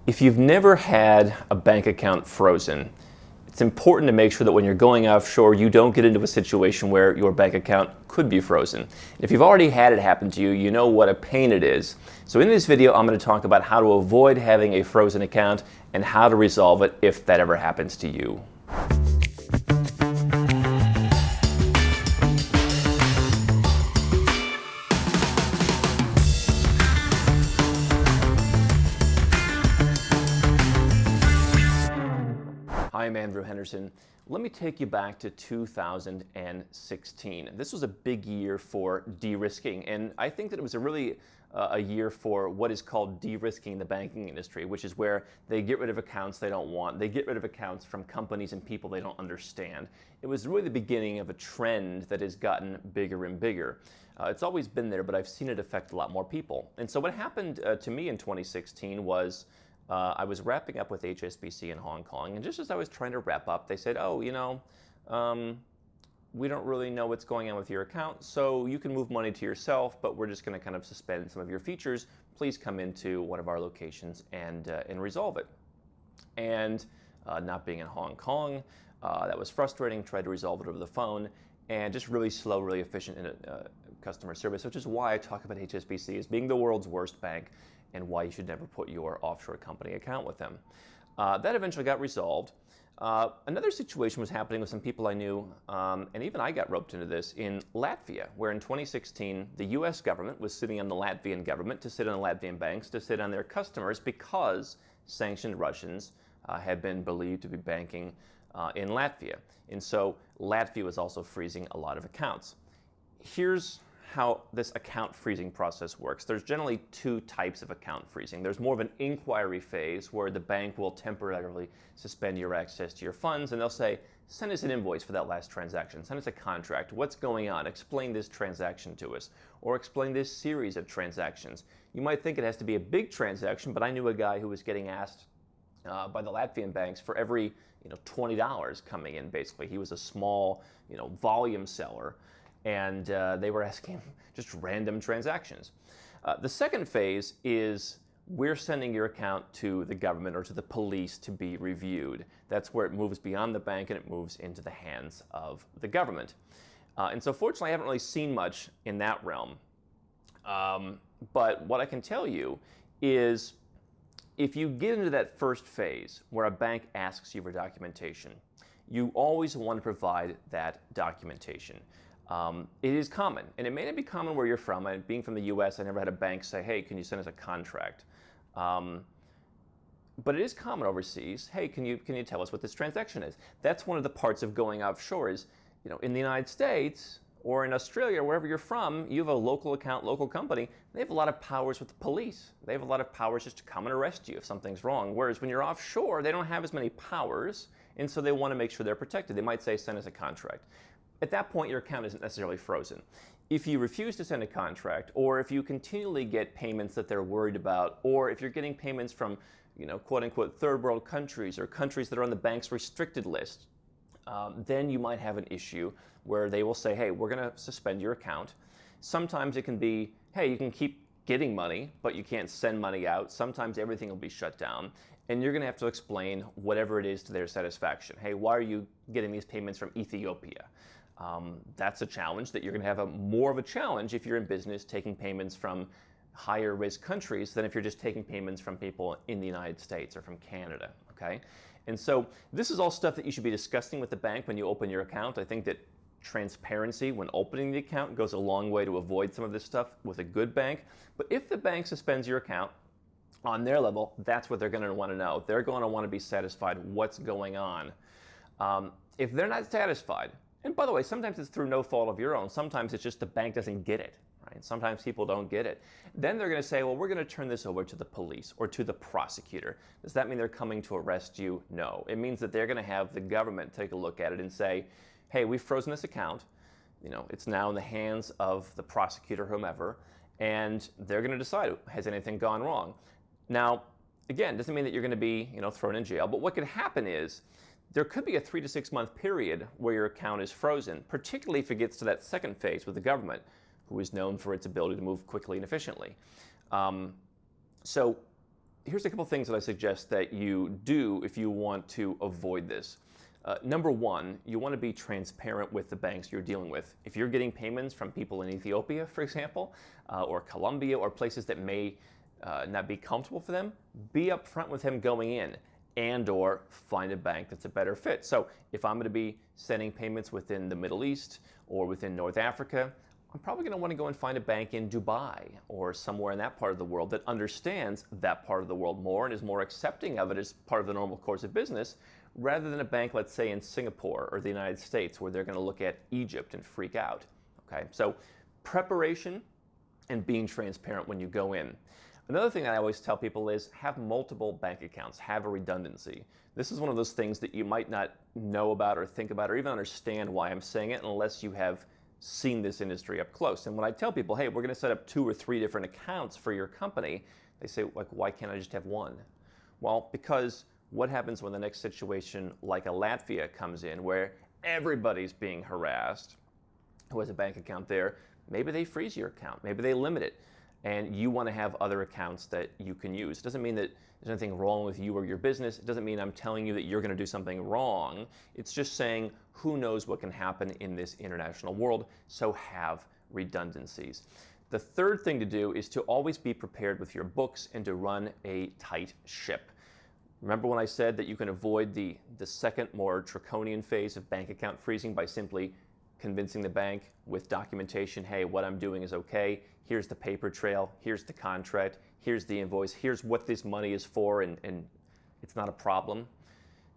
If you've never had a bank account frozen, it's important to make sure that when you're going offshore, you don't get into a situation where your bank account could be frozen. If you've already had it happen to you, you know what a pain it is. So in this video, I'm going to talk about how to avoid having a frozen account and how to resolve it if that ever happens to you. Hi, I'm Henderson. Let me take you back to 2016. This was a big year for de-risking, and I think that it was a year for what is called de-risking the banking industry, which is where they get rid of accounts they don't want. They get rid of accounts from companies and people they don't understand. It was really the beginning of a trend that has gotten bigger and bigger. It's always been there, but I've seen it affect a lot more people. And so what happened to me in 2016 was I was wrapping up with HSBC in Hong Kong, and just as I was trying to wrap up, they said, oh, we don't really know what's going on with your account, so you can move money to yourself, but we're just going to kind of suspend some of your features. Please come into one of our locations and resolve it. And not being in Hong Kong, that was frustrating. Tried to resolve it over the phone, and just really slow, really efficient in customer service, which is why I talk about HSBC as being the world's worst bank, and why you should never put your offshore company account with them. That eventually got resolved. Another situation was happening with some people I knew, and even I got roped into this, in Latvia, where in 2016, the US government was sitting on the Latvian government to sit on the Latvian banks, to sit on their customers, because sanctioned Russians had been believed to be banking in Latvia. And so Latvia was also freezing a lot of accounts. Here's how this account freezing process works. There's generally two types of account freezing. There's more of an inquiry phase where the bank will temporarily suspend your access to your funds, and they'll say, send us an invoice for that last transaction, send us a contract, what's going on, explain this transaction to us, or explain this series of transactions. You might think it has to be a big transaction, but I knew a guy who was getting asked by the Latvian banks for every $20 coming in, basically. He was a small volume seller, and they were asking just random transactions. The second phase is we're sending your account to the government or to the police to be reviewed. That's where it moves beyond the bank and it moves into the hands of the government. And so fortunately, I haven't really seen much in that realm. But what I can tell you is if you get into that first phase where a bank asks you for documentation, you always want to provide that documentation. It is common, and it may not be common where you're from. Being from the US, I never had a bank say, hey, can you send us a contract? But it is common overseas. Hey, can you tell us what this transaction is? That's one of the parts of going offshore is, in the United States or in Australia, wherever you're from, you have a local account, local company. They have a lot of powers with the police. They have a lot of powers just to come and arrest you if something's wrong. Whereas when you're offshore, they don't have as many powers, and so they want to make sure they're protected. They might say, send us a contract. At that point, your account isn't necessarily frozen. If you refuse to send a contract, or if you continually get payments that they're worried about, or if you're getting payments from, quote unquote, third world countries or countries that are on the bank's restricted list, then you might have an issue where they will say, hey, we're going to suspend your account. Sometimes it can be, hey, you can keep getting money, but you can't send money out. Sometimes everything will be shut down, and you're going to have to explain whatever it is to their satisfaction. Hey, why are you getting these payments from Ethiopia? That's a challenge that you're going to have more of a challenge if you're in business taking payments from higher risk countries than if you're just taking payments from people in the United States or from Canada, okay? And so this is all stuff that you should be discussing with the bank when you open your account. I think that transparency when opening the account goes a long way to avoid some of this stuff with a good bank. But if the bank suspends your account, on their level, that's what they're going to want to know. They're going to want to be satisfied what's going on. If they're not satisfied, and by the way, sometimes it's through no fault of your own. Sometimes it's just the bank doesn't get it, right? Sometimes people don't get it. Then they're going to say, well, we're going to turn this over to the police or to the prosecutor. Does that mean they're coming to arrest you? No. It means that they're going to have the government take a look at it and say, hey, we've frozen this account. It's now in the hands of the prosecutor, whomever, and they're going to decide, has anything gone wrong? Now, again, doesn't mean that you're going to be, thrown in jail, but what could happen is there could be a 3 to 6 month period where your account is frozen, particularly if it gets to that second phase with the government, who is known for its ability to move quickly and efficiently. So here's a couple things that I suggest that you do if you want to avoid this. Number one, you want to be transparent with the banks you're dealing with. If you're getting payments from people in Ethiopia, for example, or Colombia, or places that may not be comfortable for them, be upfront with them going in, and or find a bank that's a better fit. So if I'm going to be sending payments within the Middle East or within North Africa, I'm probably going to want to go and find a bank in Dubai or somewhere in that part of the world that understands that part of the world more and is more accepting of it as part of the normal course of business, rather than a bank, let's say, in Singapore or the United States, where they're going to look at Egypt and freak out. Okay, so preparation and being transparent when you go in. Another thing that I always tell people is have multiple bank accounts, have a redundancy. This is one of those things that you might not know about or think about or even understand why I'm saying it unless you have seen this industry up close. And when I tell people, hey, we're going to set up 2 or 3 different accounts for your company, they say, like, why can't I just have one? Well, because what happens when the next situation like a Latvia comes in where everybody's being harassed who has a bank account there? Maybe they freeze your account, maybe they limit it, and you want to have other accounts that you can use. It doesn't mean that there's anything wrong with you or your business. It doesn't mean I'm telling you that you're going to do something wrong. It's just saying who knows what can happen in this international world, so have redundancies. The third thing to do is to always be prepared with your books and to run a tight ship. Remember when I said that you can avoid the second, more draconian phase of bank account freezing by simply convincing the bank with documentation, hey, what I'm doing is okay, here's the paper trail, here's the contract, here's the invoice, here's what this money is for, and it's not a problem.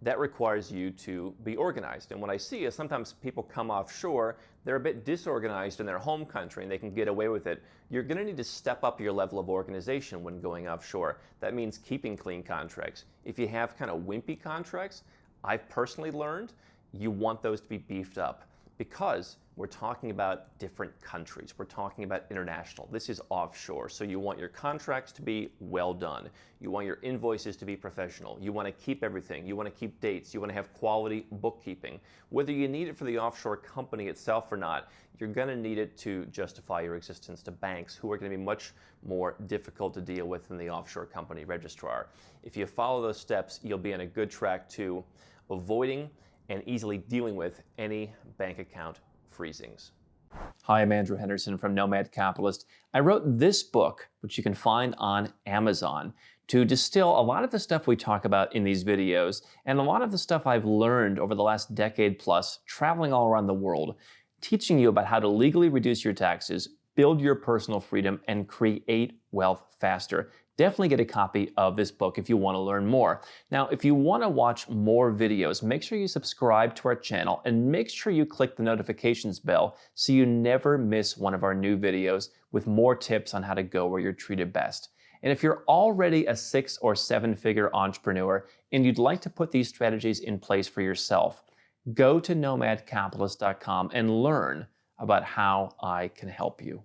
That requires you to be organized. And what I see is sometimes people come offshore, they're a bit disorganized in their home country and they can get away with it. You're going to need to step up your level of organization when going offshore. That means keeping clean contracts. If you have kind of wimpy contracts, I've personally learned you want those to be beefed up, because we're talking about different countries. We're talking about international. This is offshore. So you want your contracts to be well done. You want your invoices to be professional. You want to keep everything. You want to keep dates. You want to have quality bookkeeping. Whether you need it for the offshore company itself or not, you're going to need it to justify your existence to banks, who are going to be much more difficult to deal with than the offshore company registrar. If you follow those steps, you'll be on a good track to avoiding and easily dealing with any bank account freezings. Hi, I'm Andrew Henderson from Nomad Capitalist. I wrote this book, which you can find on Amazon, to distill a lot of the stuff we talk about in these videos and a lot of the stuff I've learned over the last decade plus traveling all around the world, teaching you about how to legally reduce your taxes, build your personal freedom, and create wealth faster. Definitely get a copy of this book if you want to learn more. Now, if you want to watch more videos, make sure you subscribe to our channel and make sure you click the notifications bell so you never miss one of our new videos with more tips on how to go where you're treated best. And if you're already a 6- or 7-figure entrepreneur and you'd like to put these strategies in place for yourself, go to nomadcapitalist.com and learn about how I can help you.